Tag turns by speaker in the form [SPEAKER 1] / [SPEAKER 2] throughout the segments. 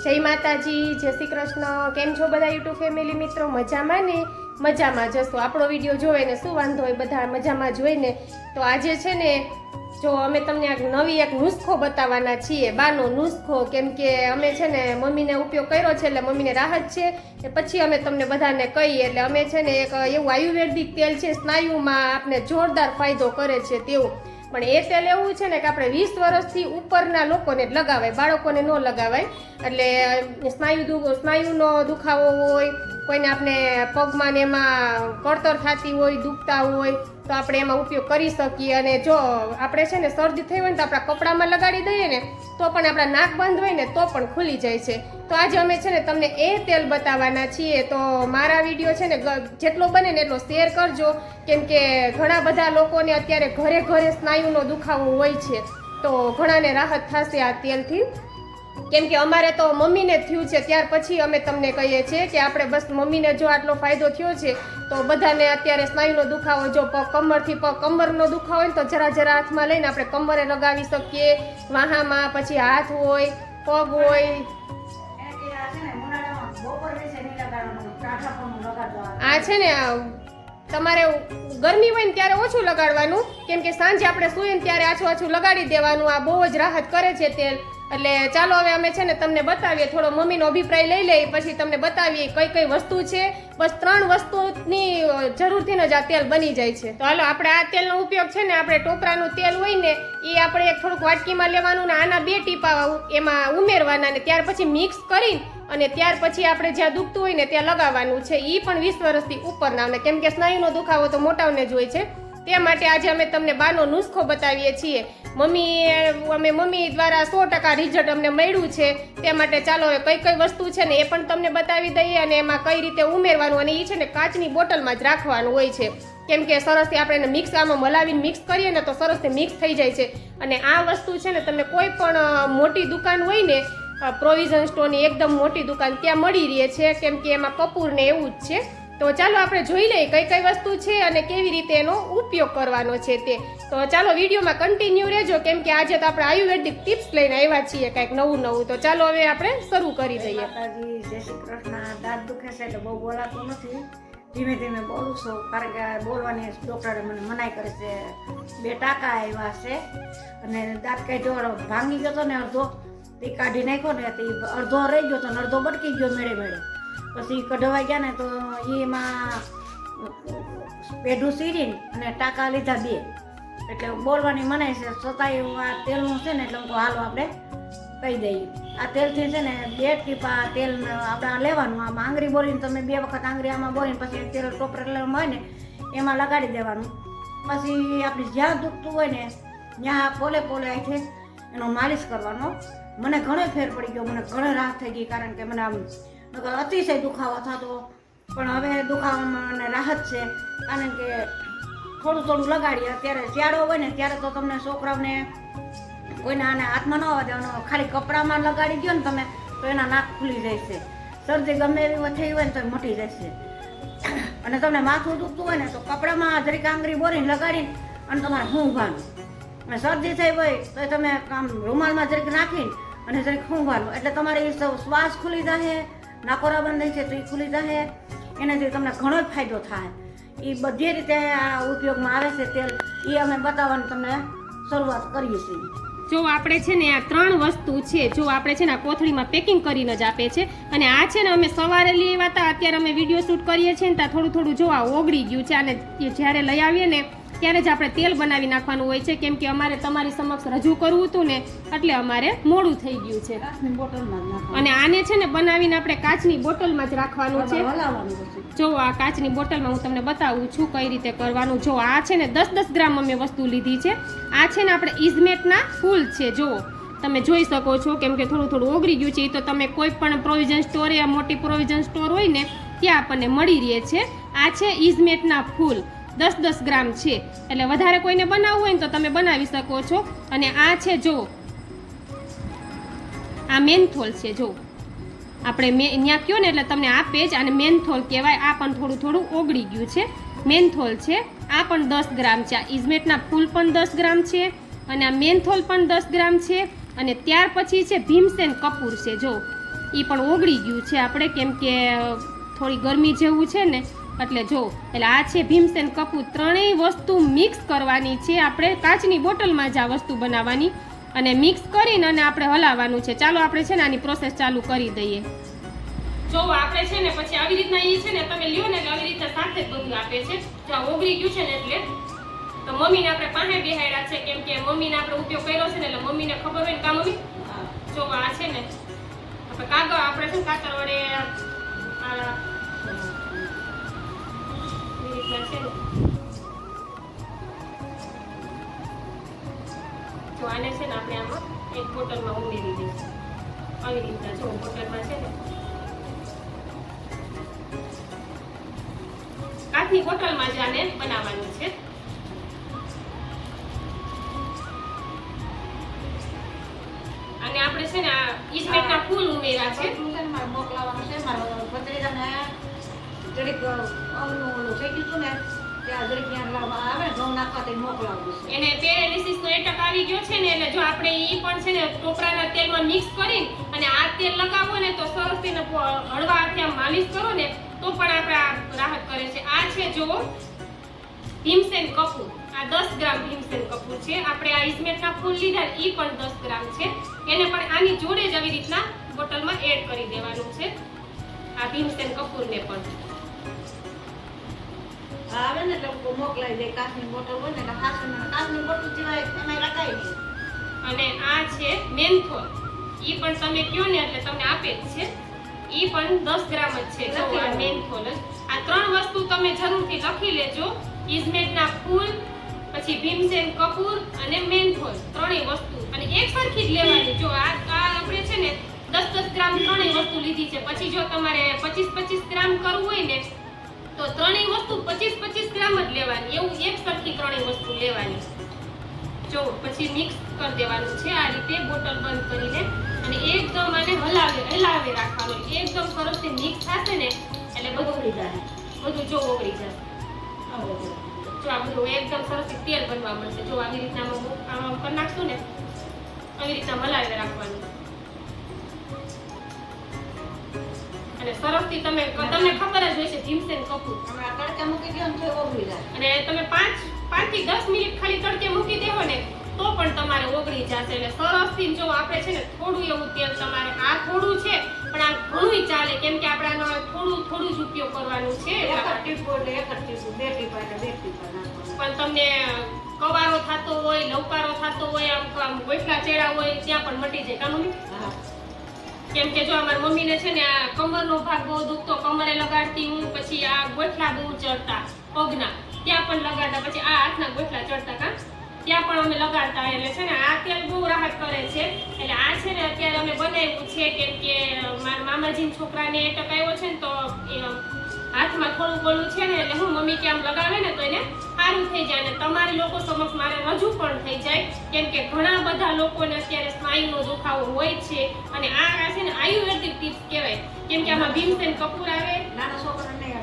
[SPEAKER 1] જય માતાજી, જય શ્રી કૃષ્ણ। કેમ છો બધા યુટ્યુબ ફેમિલી મિત્રો? મજામાં ને? મજામાં જશો। આપણો વિડીયો જોવે ને શું વાંધો હોય, બધા મજામાં જોઈને તો આજે છે ને જો અમે તમને નવી એક નુસ્ખો બતાવવાના છીએ, બાનો નુસ્ખો। કેમ કે અમે છે ને મમ્મીને ઉપયોગ કર્યો છે એટલે મમ્મીને રાહત છે, પછી અમે તમને બધાને કહીએ એટલે અમે છે ને એક એવું આયુર્વેદિક તેલ છે, સ્નાયુમાં આપણે જોરદાર ફાયદો કરે છે તેવું। પણ એ તેલ એવું છે ને કે આપણે 20 વર્ષથી ઉપરના લોકોને જ લગાવાય, બાળકોને ન લગાવાય। એટલે સ્નાયુનો દુખાવો હોય, કોઈને આપણે પગમાં ને એમાં કળતર થતી હોય, દુખતા હોય તો આપણે એમાં ઉપયોગ કરી શકીએ। અને જો આપણે છે ને શરદી થઈ હોય ને તો આપણા કપડામાં લગાડી દઈએ ને તો પણ આપણા નાક બંધ હોય ને તો પણ ખુલી જાય છે। તો આજે અમે છે ને તમને એ તેલ બતાવવાના છીએ। તો મારા વિડીયો છે ને જેટલો બને ને એટલો શેર કરજો, કેમ કે ઘણા બધા લોકોને અત્યારે ઘરે ઘરે સ્નાયુનો દુખાવો હોય છે, તો ઘણાને રાહત થશે આ તેલથી। કેમ કે અમારે તો મમ્મીને થયું છે, ત્યાર પછી અમે તમને કહીએ છીએ કે આપણે બસ મમ્મીને જો આટલો ફાયદો થયો છે તો બધાને અત્યારે સ્નાયુનો દુખાવો, જો કમરથી કમરનો દુખાવો હોય ને તો જરા જરા હાથમાં લઈને આપણે કમરે લગાવી શકીએ, વાહામાં, પછી હાથ હોય, પગ હોય। આ છે ને તમારે ગરમી હોય ને ત્યારે ઓછું લગાડવાનું, કેમ કે સાંજે આપણે સૂઈએ ને ત્યારે આછું આછું લગાડી દેવાનું। આ બહુ જ રાહત કરે છે તેલ। એટલે ચાલો હવે અમે છે ને તમને બતાવીએ, થોડો મમ્મીનો અભિપ્રાય લઈ લઈએ, પછી તમને બતાવીએ કઈ કઈ વસ્તુ છે। બસ 3 વસ્તુની જરૂરથી જ આ તેલ બની જાય છે। તો હાલો આપણે આ તેલનો ઉપયોગ છે ને આપણે ટોપરાનું તેલ હોય ને એ આપણે એક થોડુંક વાટકીમાં લેવાનું ને આના 2 ટીપા એમાં ઉમેરવાના ને ત્યાર પછી મિક્સ કરી અને ત્યાર પછી આપણે જ્યાં દુખતું હોય ને ત્યાં લગાવવાનું છે। એ પણ 20 વર્ષથી ઉપરના, કેમ કે સ્નાયુનો દુખાવો તો મોટાઓને જ હોય છે, તે માટે આજે અમે તમને બાનો નુસ્ખો બતાવીએ છીએ। મમ્મી દ્વારા 100% રિઝલ્ટ અમને મળ્યું છે, તે માટે ચાલો હવે કઈ કઈ વસ્તુ છે ને એ પણ તમને બતાવી દઈએ અને એમાં કઈ રીતે ઉમેરવાનું, અને એ છે ને કાચની બોટલમાં જ રાખવાનું હોય છે, કેમ કે સરસથી આપણે મિક્સ આમાં મલાવીને મિક્સ કરીએ ને તો સરસથી મિક્સ થઈ જાય છે। અને આ વસ્તુ છે ને તમને કોઈ પણ મોટી દુકાન હોય ને, પ્રોવિઝન સ્ટોરની એકદમ મોટી દુકાન, ત્યાં મળી રહે છે, કેમ કે એમાં કપૂર ને એવું જ છે। તો ચાલો આપણે જોઈ લઈએ કઈ કઈ વસ્તુ છે અને કેવી રીતે એનો ઉપયોગ કરવાનો છે તે। તો ચાલો વિડીયોમાં કન્ટિન્યુ રહેજો, કેમ કે આજે તો આપણે આયુર્વેદિક ટિપ્સ લઈને આવ્યા છીએ કંઈક નવું નવું। તો ચાલો હવે આપણે શરૂ કરી દઈએ।
[SPEAKER 2] માતાજી, જય શ્રી કૃષ્ણ। દાંત દુખે છે એટલે બહુ બોલાતું નથી, ધીમે ધીમે બોલું છું, કારણ કે બોલવાની ડોક્ટરે મને મનાઈ કરે છે। 2 ટાંકા આવ્યા છે અને દાંત કાઢ્યો, ભાંગી ગયો હતો ને અડધો, તે કાઢી નાખ્યો ને તે અડધો રહી ગયો તો અડધો બટકી ગયો મેળે મેળે। પછી કઢવાઈ ગયા ને તો એમાં પેઢું સીરીને અને ટાંકા લીધા 2, એટલે બોલવાની મનાય છે, છતાંય હું આ તેલનું છે ને એટલે હું હાલો આપણે કહી દઈએ। આ તેલથી છે ને 2 ટીપા તેલ આપણે લેવાનું, આમાં આંગળી બોલીને તમે 2 વખત આંગળી આમાં બોલીને પછી તેલ ટોપરેલામાં હોય ને એમાં લગાડી દેવાનું। પછી આપણે જ્યાં દુખતું હોય ને ત્યાં પોલે પોલે અહીંથી એનો માલિશ કરવાનો। મને ઘણો ફેર પડી ગયો, મને ઘણો રાહત થઈ ગઈ, કારણ કે મને આમ અતિશય દુખાવો થતો, પણ હવે દુખાવામાં મને રાહત છે, કારણ કે થોડું થોડું લગાડીએ। અત્યારે શિયાળો હોય ને ત્યારે તો તમને છોકરાઓને કોઈને આને હાથમાં ન આવવા દેવાનો, ખાલી કપડામાં લગાડી દો ને તમે તો એના નાક ખુલી જાય છે। શરદી ગમે એવી થઈ હોય ને તો મટી જશે। અને તમને માથું દુખતું હોય ને તો કપડામાં જરીક આંગળી બોરીને લગાડીને અને તમારે ઊંઘવાનું, અને શરદી થઈ હોય તો તમે આમ રૂમાલમાં જરીક નાખીને અને જરીક ઊંઘવાનું, એટલે તમારી શ્વાસ ખુલી જાય, નાકોરા બંધ છે તો એ ખુલી જાય, એનાથી તમને ઘણો જ ફાયદો થાય। એ બધી રીતે આ ઉપયોગમાં આવે છે તેલ, એ અમે બતાવવાની તમને શરૂઆત કરીએ છીએ।
[SPEAKER 1] જો આપણે છે ને આ 3 વસ્તુ છે, જો આપણે છે ને આ કોથળીમાં પેકિંગ કરીને જ આપે છે, અને આ છે ને અમે સવારે લઈ આવ્યા હતા, અત્યારે અમે વિડીયો શૂટ કરીએ છીએ ને ત્યાં થોડું થોડું જો આ ઓગળી ગયું છે, અને જ્યારે લઈ આવીએ ને ત્યારે જ આપણે તેલ બનાવી નાખવાનું હોય છે, કેમ કે અમારે તમારી સમક્ષ રજૂ કરવું હતું ને એટલે અમારે મોડું થઈ ગયું છે।
[SPEAKER 2] કાચની બોટલમાં જ
[SPEAKER 1] અને આને છે ને બનાવીને આપણે કાચની બોટલમાં જ રાખવાનું છે। જો આ કાચની બોટલમાં હું તમને બતાવું છું કઈ રીતે કરવાનું। જો આ છે ને 10-10 ગ્રામ અમે વસ્તુ લીધી છે। આ છે ને આપણે ઇઝમેટના ફૂલ છે, જો તમે જોઈ શકો છો, કેમ કે થોડું થોડું ઓગળી ગયું છે, એ તો તમે કોઈ પણ પ્રોવિઝન સ્ટોર યા મોટી પ્રોવિઝન સ્ટોર હોય ને ત્યાં આપણને મળી રહે છે। આ છે ઇઝમેટના ફૂલ, 10-10 ગ્રામ છે, એટલે વધારે કોઈને બનાવવું હોય ને તો તમે બનાવી શકો છો। અને આ છે જો આ મેન્થોલ છે, જો આપણે ત્યાં કયો ને એટલે તમને આપે જ, અને મેન્થોલ કહેવાય। આ પણ થોડું થોડું ઓગળી ગયું છે, મેન્થોલ છે, આ પણ 10 ગ્રામ છે। આ ઇઝમેટના ફૂલ પણ 10 ગ્રામ છે, અને આ મેન્થોલ પણ 10 ગ્રામ છે, અને ત્યાર પછી છે ભીમસેન કપૂર છે, જો એ પણ ઓગળી ગયું છે આપણે, કેમ કે થોડી ગરમી જેવું છે ને એટલે જો. એટલે આ છે ભીમસેન કપૂર. ત્રણેય વસ્તુ મિક્સ કરવાની છે આપણે. કાચની બોટલમાં જ આ વસ્તુ બનાવવાની અને મિક્સ કરીને અને આપણે હલાવવાનું છે. ચાલો આપણે છે ને આની પ્રોસેસ ચાલુ કરી દઈએ. જો આપણે છે ને પછી આવી રીતના એ છે ને તમે લ્યો ને એટલે આવી રીતના સાથે જ બધું આપે છે. જો આ ઓગળી ગયું છે ને એટલે તો મમ્મીને આપણે પાસે બેહાડ્યા છે, કેમ કે મમ્મીને આપણે ઉપયોગ કર્યો છે ને એટલે મમ્મીને ખબર હોય ને. કા મમ્મી? જો આ છે ને આપણે કાગળ આપણે શું કાતર વડે આ રીતના છે ને જો આને છે ને આપણે આમાં એક બોટલમાં ઉમેરી દઈશું. આવી રીતના જો બોટલમાં છે ને કાચની બોટલમાં જ આને બનાવવાનું છે. અને આપણે છે ને આ ઈસમેટના ફૂલ ઉમેર્યા છે.
[SPEAKER 2] મારે મોકલાવાનું છે મારા ભત્રીજાને જરીક ઓલું થઈ ગયું હતું ને ત્યાં જરીક ત્યાં આવે ને ઘઉં નાખવા તે મોકલાવું છે.
[SPEAKER 1] એને પેરેલિસિસનો એટક આવી ગયો છે ને એટલે જો આપણે ઈ પણ છે ને ટોપરાના તેલમાં મિક્સ કરીને અને આ તેલ લગાવો ને તો સરસ તેને હળવા હાથે આમ માલિશ કરો ને તો પણ આપણે રાહત કરે છે. આ છે જો ભીમસેન કપૂર. આ 10 ગ્રામ ભીમસેન કપૂર છે. આપણે આ ઈસમેટના ફૂલ લીધા ઈ પણ 10 ગ્રામ છે. એને પણ આની જોડે જ આવી રીતના બોટલમાં એડ કરી દેવાનું છે. આ ભીમસેન કપૂરને પણ
[SPEAKER 2] આવે ને એટલે મોકલાઈ દે. કાચની બોટલ હોય ને એટલે કાચની બોટલ સિવાય એમાં રખાય નહીં.
[SPEAKER 1] અને આ છે મેન્થોલ. ઈ પણ તમે કયો ને એટલે તમને આપે જ છે. ઈ પણ 10 ગ્રામ જ છે. જો આ મેન્થોલ જ. આ ત્રણ વસ્તુ તમે જરૂરથી લખી લેજો. ઈસમેટના ફૂલ, પછી ભીમસેન કપૂર અને મેન્થોલ, ત્રણેય વસ્તુ અને એક સરખી જ લેવાની. જો આ આપણે છે ને 10-10 ગ્રામ ત્રણેય વસ્તુ લીધી છે. પછી જો તમારે 25-25 ગ્રામ કરવું હોય ને તો ત્રણેય વસ્તુ 25-25 ગ્રામ જ લેવાની. એવું એક સરખી ત્રણેય વસ્તુ લેવાની. જો પછી મિક્સ કરી દેવાનું છે આ રીતે બોટલ બંધ કરીને અને એકદમ આને હલાવે રાખવાનું. એકદમ સરસથી મિક્સ થશે ને એટલે બધું
[SPEAKER 2] ઓગળી જાય.
[SPEAKER 1] બધું જો ઓગળી જશે. જો આ બધું એકદમ સરસથી તેલ બનવા મળશે. જો આવી રીતના આમાં કરી નાખશું ને આવી રીતના હલાવી રાખવાનું અને સરસથી તમને ખબર જ હોય છે ભીમસેન કપૂર.
[SPEAKER 2] હમણાં તડકે મૂકી દો ને તો ઓગળી જાય.
[SPEAKER 1] અને તમે 5 થી 10 મિનિટ ખાલી તડકે મૂકી દેવો ને તો પણ તમારે ઓગળી જશે. એટલે સરસથી જો આપણે છે ને થોડું એવું તેલ તમારે આ થોડું છે પણ આ ઘણું ચાલે, કેમ કે આપણે આનો થોડું જ ઉપયોગ કરવાનું છે.
[SPEAKER 2] એક જ ટીપું એટલે એક જ ટીપું, બે ટીપા એટલે બે ટીપા નાખવાનું.
[SPEAKER 1] પણ તમને કવારો થતો હોય, લવકારો થતો હોય, આમ ગોઠલા ચેડા હોય ત્યાં પણ મટી જાય. કા મમ્મી?
[SPEAKER 2] હા.
[SPEAKER 1] કેમ કે જો અમારી મમ્મીને છે ને આ કમરનો ભાગ બહુ દુખતો, કમરે લગાડતી હું, પછી આ ગોઠલા બહુ ચડતા પગના ત્યાં પણ લગાડતા, પછી આ હાથના ગોઠલા ચડતા કા ત્યાં પણ અમે લગાડતા. એટલે છે ને આ તેલ બહુ રાહત કરે છે. એટલે આ છે ને અત્યારે અમે બનાવ્યું છે કેમ કે મારા મામાજીના છોકરાને એટક આવ્યો છે ને તો હાથમાં થોડું ગળું છે ને એટલે હું મમ્મી કે આમ લગાવે ને તો એને સારું થઈ જાય. અને તમારી લોકો સમક્ષ મારે રજૂ પણ થઈ જાય, કેમ કે ઘણા બધા લોકોને અત્યારે સ્નાયુનો દુખાવો હોય છે અને આ છે ને આયુર્વેદિક ટિપ્સ કહેવાય, કેમ કે આમાં ભીમસેન કપૂર આવે.
[SPEAKER 2] નાના છોકરાને નહીં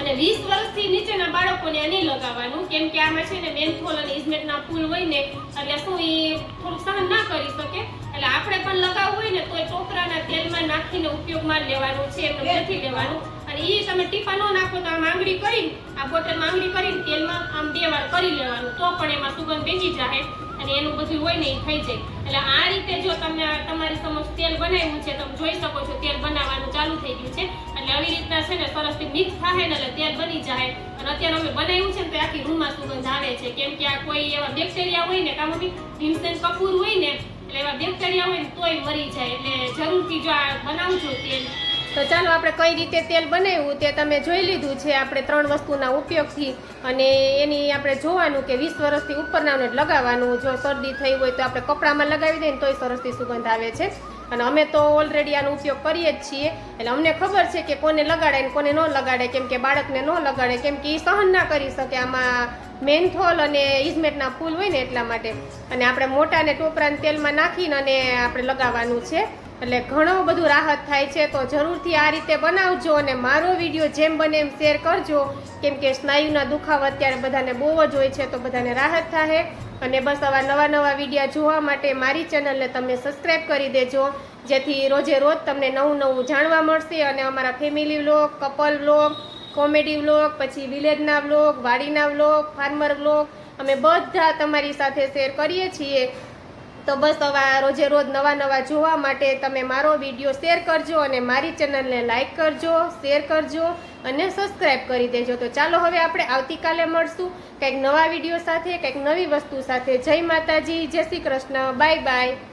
[SPEAKER 1] અને 20 વર્ષથી નીચેના બાળકોને આ નહીં લગાવવાનું, કેમ કે આમાં છે ને મેન્થોલ અને ઈસમેટના ફૂલ હોય ને એટલે શું એ થોડુંક સહન ના કરી શકે. એટલે આપણે પણ લગાવવું હોય ને તો એ ટોપરાના તેલમાં નાખીને ઉપયોગમાં લેવાનું છે, એમને નથી લેવાનું. અને એ તમે ટીપા ન નાખો તો આમ આંગળી કરીને આ બોટલમાં આંગળી કરીને તેલમાં આમ 2 વાર કરી લેવાનું તો પણ એમાં સુગંધ બેસી જાય અને એનું બધું હોય ને એ થઈ જાય. એટલે આ રીતે જો તમે તમારી સમક્ષ તેલ બનાવ્યું છે, તમે જોઈ શકો છો તેલ બનાવવાનું ચાલુ થઈ ગયું છે. એટલે આવી રીતના છે ને સરસથી મિક્સ થાય ને એટલે તેલ બની જાય. અને અત્યારે અમે બનાવ્યું છે ને તો આખી રૂમમાં સુગંધ આવે છે, કેમ કે આ કોઈ એવા બેક્ટેરિયા હોય ને કાં મમ્મી ભીમસેન કપૂર હોય ને એટલે એવા બેક્ટેરિયા હોય ને તોય મરી જાય. એટલે જરૂરથી જો આ બનાવજો તેલ. તો ચાલો આપણે કઈ રીતે તેલ બનાવ્યું તે તમે જોઈ લીધું છે આપણે 3 વસ્તુના ઉપયોગથી. અને એની આપણે જોવાનું કે 20 વર્ષથી ઉપરનાને જ લગાવવાનું. જો શરદી થઈ હોય તો આપણે કપડામાં લગાવી દઈએ ને તોય સરસથી સુગંધ આવે છે. અને અમે તો ઓલરેડી આનો ઉપયોગ કરીએ જ છીએ, એટલે અમને ખબર છે કે કોને લગાડે ને કોને ન લગાડે, કેમ કે બાળકને ન લગાડે, કેમ કે એ સહન ના કરી શકે આમાં મેન્થોલ અને ઈસમેટના ફૂલ હોય ને એટલા માટે. અને આપણે મોટાને ટોપરાને તેલમાં નાખીને અને આપણે લગાવવાનું છે, એટલે ઘણું બધું રાહત થાય છે. તો જરૂરથી આ રીતે બનાવજો અને મારો વિડીયો જેમ બને એમ શેર કરજો, કેમ કે સ્નાયુના દુખાવા અત્યારે બધાને બહુ જ હોય છે, તો બધાને રાહત થાય. અને બસ આવા નવા વિડીયો જોવા માટે મારી ચેનલને તમે સબસ્ક્રાઈબ કરી દેજો જેથી રોજે રોજ તમને નવું નવું જાણવા મળશે. અને અમારા family vlog, couple vlog, comedy vlog, પછી વિલેજના વ્લોગ, વાડીના વ્લોગ, ફાર્મર વ્લોગ અમે બધા તમારી સાથે શેર કરીએ છીએ. તો બસ હવે રોજે રોજ નવા જોવા માટે તમે મારો વિડીયો શેર કરજો અને મારી ચેનલને લાઈક કરજો, શેર કરજો અને સબસ્ક્રાઈબ કરી દેજો. તો ચાલો હવે આપણે આવતીકાલે મળશું કંઈક નવા વિડીયો સાથે, કંઈક નવી વસ્તુ સાથે. જય માતાજી, જય શ્રી કૃષ્ણ, બાય બાય.